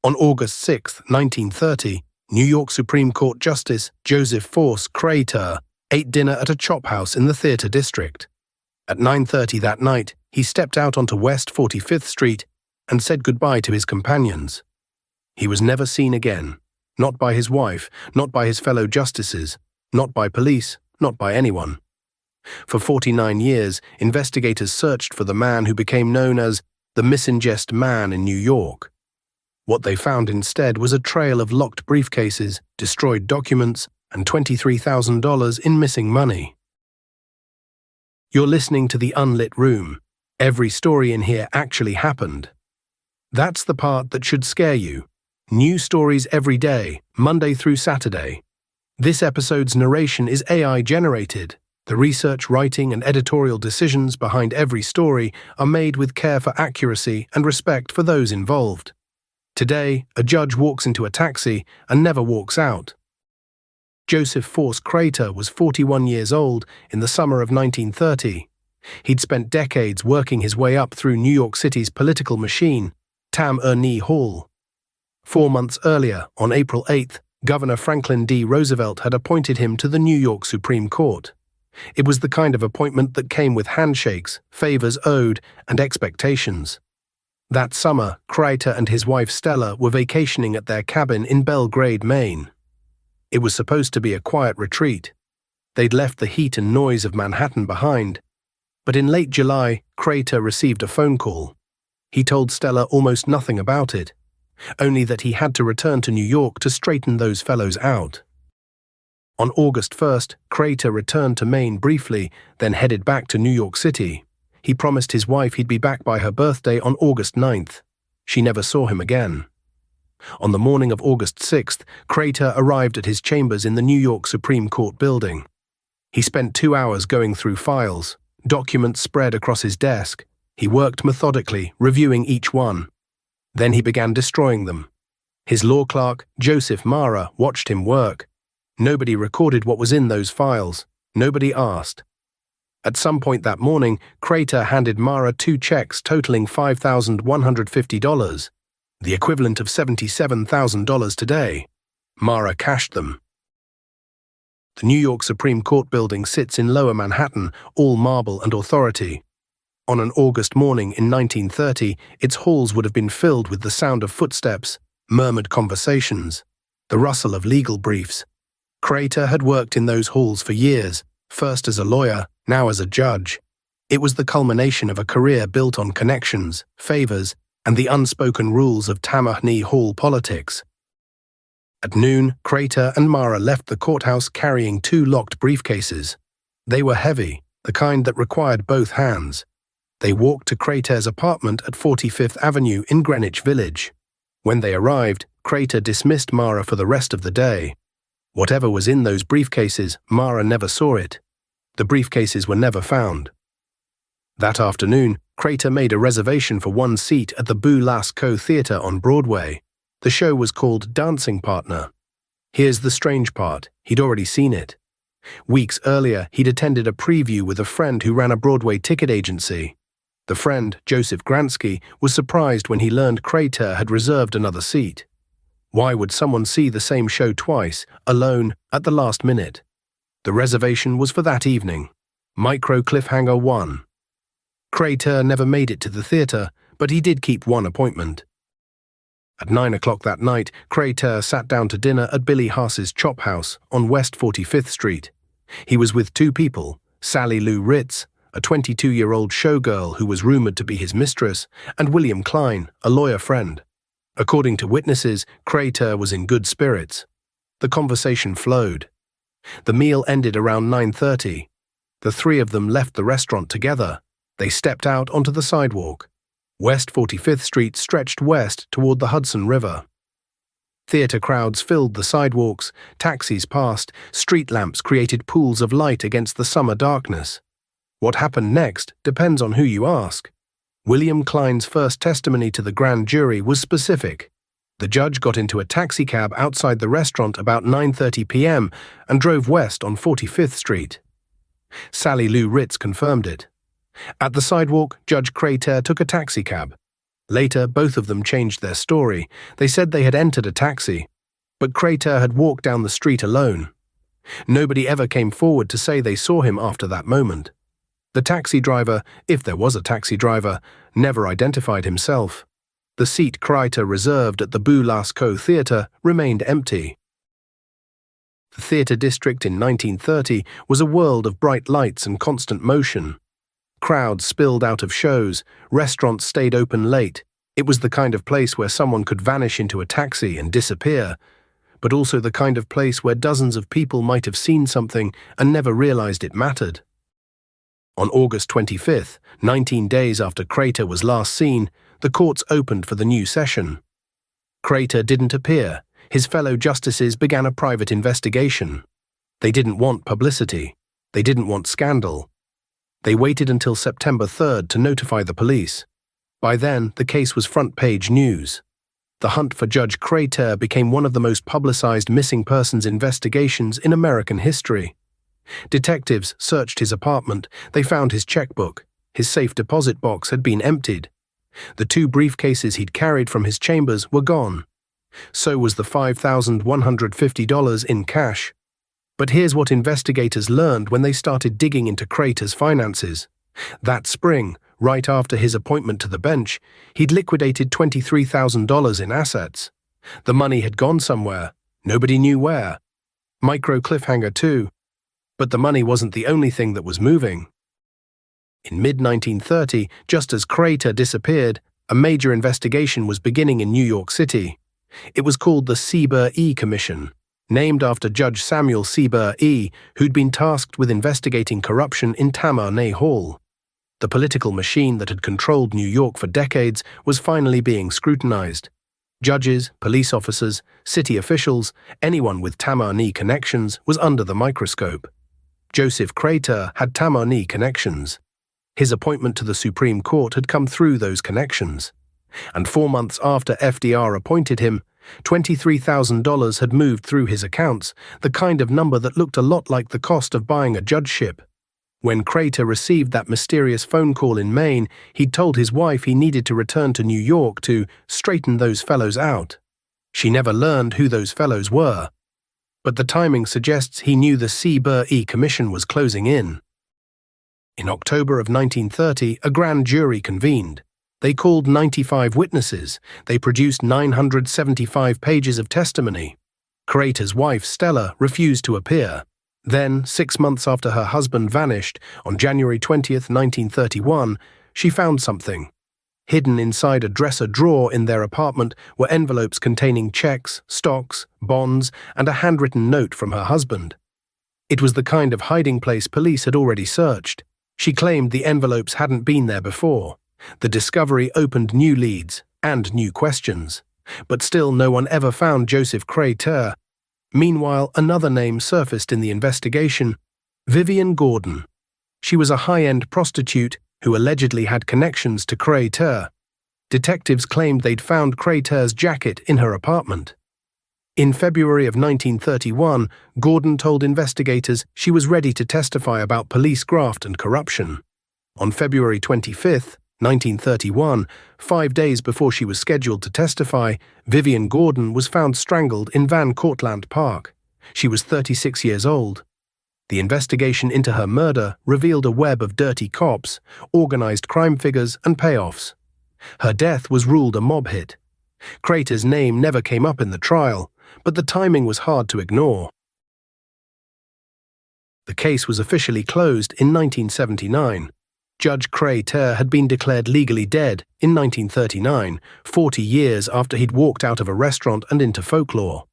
On August 6, 1930, New York Supreme Court Justice Joseph Force Crater ate dinner at a chop house in the Theater District. At 9:30 that night, he stepped out onto West 45th Street and said goodbye to his companions. He was never seen again, not by his wife, not by his fellow justices, not by police, not by anyone. For 49 years, investigators searched for the man who became known as the Misingest Man in New York. What they found instead was a trail of locked briefcases, destroyed documents, and $23,000 in missing money. You're listening to The Unlit Room. Every story in here actually happened. That's the part that should scare you. New stories every day, Monday through Saturday. This episode's narration is AI-generated. The research, writing, and editorial decisions behind every story are made with care for accuracy and respect for those involved. Today, a judge walks into a taxi and never walks out. Joseph Force Crater was 41 years old in the summer of 1930. He'd spent decades working his way up through New York City's political machine, Tammany Hall. 4 months earlier, on April 8th, Governor Franklin D. Roosevelt had appointed him to the New York Supreme Court. It was the kind of appointment that came with handshakes, favors owed, and expectations. That summer, Crater and his wife Stella were vacationing at their cabin in Belgrade, Maine. It was supposed to be a quiet retreat. They'd left the heat and noise of Manhattan behind. But in late July, Crater received a phone call. He told Stella almost nothing about it, only that he had to return to New York to straighten those fellows out. On August 1st, Crater returned to Maine briefly, then headed back to New York City. He promised his wife he'd be back by her birthday on August 9th. She never saw him again. On the morning of August 6th, Crater arrived at his chambers in the New York Supreme Court building. He spent 2 hours going through files, documents spread across his desk. He worked methodically, reviewing each one. Then he began destroying them. His law clerk, Joseph Mara, watched him work. Nobody recorded what was in those files. Nobody asked. At some point that morning, Crater handed Mara 2 checks totaling $5,150, the equivalent of $77,000 today. Mara cashed them. The New York Supreme Court building sits in Lower Manhattan, all marble and authority. On an August morning in 1930, its halls would have been filled with the sound of footsteps, murmured conversations, the rustle of legal briefs. Crater had worked in those halls for years, first as a lawyer, now as a judge. It was the culmination of a career built on connections, favors, and the unspoken rules of Tammany Hall politics. At noon, Crater and Mara left the courthouse carrying 2 locked briefcases. They were heavy, the kind that required both hands. They walked to Crater's apartment at 45th Avenue in Greenwich Village. When they arrived, Crater dismissed Mara for the rest of the day. Whatever was in those briefcases, Mara never saw it. The briefcases were never found. That afternoon, Crater made a reservation for 1 seat at the Boo Lasco Theater on Broadway. The show was called Dancing Partner. Here's the strange part, he'd already seen it. Weeks earlier, he'd attended a preview with a friend who ran a Broadway ticket agency. The friend, Joseph Gransky, was surprised when he learned Crater had reserved another seat. Why would someone see the same show twice, alone, at the last minute? The reservation was for that evening. Micro Cliffhanger 1. Crater never made it to the theater, but he did keep 1 appointment. At 9 o'clock that night, Crater sat down to dinner at Billy Haas's Chop House on West 45th Street. He was with 2 people, Sally Lou Ritz, a 22-year-old showgirl who was rumored to be his mistress, and William Klein, a lawyer friend. According to witnesses, Crater was in good spirits. The conversation flowed. The meal ended around 9:30. The 3 of them left the restaurant together. They stepped out onto the sidewalk. West 45th Street stretched west toward the Hudson River. Theater crowds filled the sidewalks, taxis passed, street lamps created pools of light against the summer darkness. What happened next depends on who you ask. William Klein's first testimony to the grand jury was specific. The judge got into a taxicab outside the restaurant about 9:30 p.m. and drove west on 45th Street. Sally Lou Ritz confirmed it. At the sidewalk, Judge Crater took a taxicab. Later, both of them changed their story. They said they had entered a taxi, but Crater had walked down the street alone. Nobody ever came forward to say they saw him after that moment. The taxi driver, if there was a taxi driver, never identified himself. The seat Crater reserved at the Beau Lascaux Theatre remained empty. The theatre district in 1930 was a world of bright lights and constant motion. Crowds spilled out of shows, restaurants stayed open late. It was the kind of place where someone could vanish into a taxi and disappear, but also the kind of place where dozens of people might have seen something and never realized it mattered. On August 25th, 19 days after Crater was last seen, the courts opened for the new session. Crater didn't appear. His fellow justices began a private investigation. They didn't want publicity. They didn't want scandal. They waited until September 3rd to notify the police. By then, the case was front-page news. The hunt for Judge Crater became one of the most publicized missing persons investigations in American history. Detectives searched his apartment. They found his checkbook. His safe deposit box had been emptied. The 2 briefcases he'd carried from his chambers were gone. So was the $5,150 in cash. But here's what investigators learned when they started digging into Crater's finances. That spring, right after his appointment to the bench, he'd liquidated $23,000 in assets. The money had gone somewhere. Nobody knew where. Micro cliffhanger too. But the money wasn't the only thing that was moving. In mid-1930, just as Crater disappeared, a major investigation was beginning in New York City. It was called the Seaber E. Commission, named after Judge Samuel Seaber E., who'd been tasked with investigating corruption in Tammany Hall. The political machine that had controlled New York for decades was finally being scrutinized. Judges, police officers, city officials, anyone with Tammany connections was under the microscope. Joseph Crater had Tammany connections. His appointment to the Supreme Court had come through those connections. And 4 months after FDR appointed him, $23,000 had moved through his accounts, the kind of number that looked a lot like the cost of buying a judgeship. When Crater received that mysterious phone call in Maine, he'd told his wife he needed to return to New York to straighten those fellows out. She never learned who those fellows were. But the timing suggests he knew the Seaber E. Commission was closing in. In October of 1930, a grand jury convened. They called 95 witnesses. They produced 975 pages of testimony. Crater's wife, Stella, refused to appear. Then, 6 months after her husband vanished, on January 20th, 1931, she found something. Hidden inside a dresser drawer in their apartment were envelopes containing checks, stocks, bonds, and a handwritten note from her husband. It was the kind of hiding place police had already searched. She claimed the envelopes hadn't been there before. The discovery opened new leads and new questions. But still no one ever found Joseph Crater. Meanwhile, another name surfaced in the investigation: Vivian Gordon. She was a high-end prostitute who allegedly had connections to Crater. Detectives claimed they'd found Crater's jacket in her apartment. In February of 1931, Gordon told investigators she was ready to testify about police graft and corruption. On February 25th, 1931, 5 days before she was scheduled to testify, Vivian Gordon was found strangled in Van Cortlandt Park. She was 36 years old. The investigation into her murder revealed a web of dirty cops, organized crime figures, and payoffs. Her death was ruled a mob hit. Crater's name never came up in the trial, but the timing was hard to ignore. The case was officially closed in 1979. Judge Crater had been declared legally dead in 1939, 40 years after he'd walked out of a restaurant and into folklore.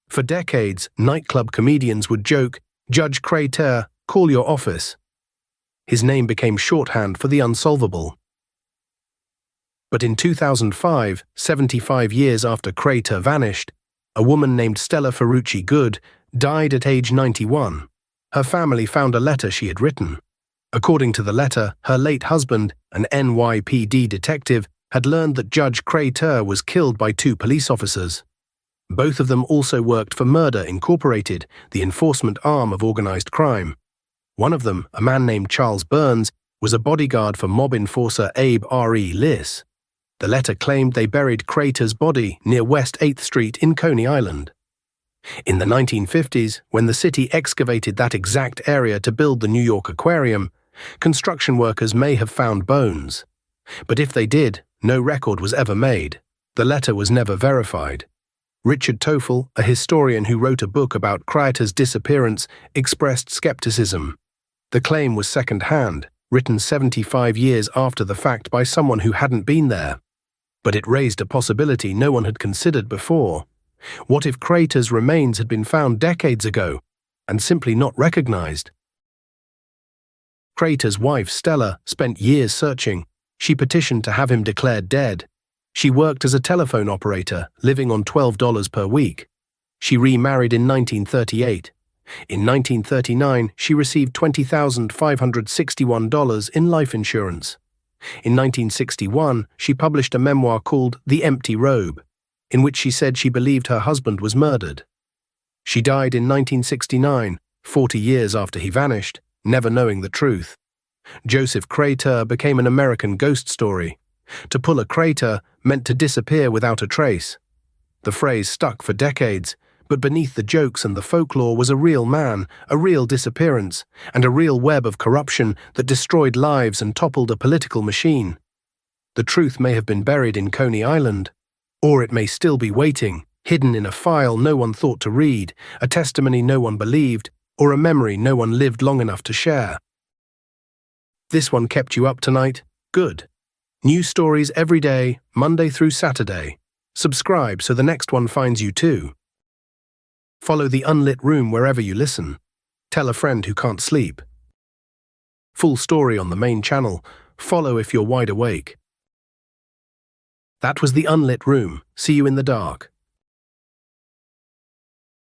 For decades, nightclub comedians would joke, "Judge Crater, call your office." His name became shorthand for the unsolvable. But in 2005, 75 years after Crater vanished, a woman named Stella Ferrucci Good died at age 91. Her family found a letter she had written. According to the letter, her late husband, an NYPD detective, had learned that Judge Crater was killed by 2 police officers. Both of them also worked for Murder Incorporated, the enforcement arm of organized crime. One of them, a man named Charles Burns, was a bodyguard for mob enforcer Abe R.E. Liss. The letter claimed they buried Crater's body near West 8th Street in Coney Island. In the 1950s, when the city excavated that exact area to build the New York Aquarium, construction workers may have found bones. But if they did, no record was ever made. The letter was never verified. Richard Toffel, a historian who wrote a book about Crater's disappearance, expressed skepticism. The claim was second-hand, written 75 years after the fact by someone who hadn't been there. But it raised a possibility no one had considered before. What if Crater's remains had been found decades ago and simply not recognized? Crater's wife, Stella, spent years searching. She petitioned to have him declared dead. She worked as a telephone operator, living on $12 per week. She remarried in 1938. In 1939, she received $20,561 in life insurance. In 1961, she published a memoir called The Empty Robe, in which she said she believed her husband was murdered. She died in 1969, 40 years after he vanished, never knowing the truth. Joseph Crater became an American ghost story. To pull a crater meant to disappear without a trace. The phrase stuck for decades, but beneath the jokes and the folklore was a real man, a real disappearance, and a real web of corruption that destroyed lives and toppled a political machine. The truth may have been buried in Coney Island, or it may still be waiting, hidden in a file no one thought to read, a testimony no one believed, or a memory no one lived long enough to share. This one kept you up tonight? Good. New stories every day, Monday through Saturday. Subscribe so the next one finds you too. Follow the Unlit Room wherever you listen. Tell a friend who can't sleep. Full story on the main channel. Follow if you're wide awake. That was the Unlit Room. See you in the dark.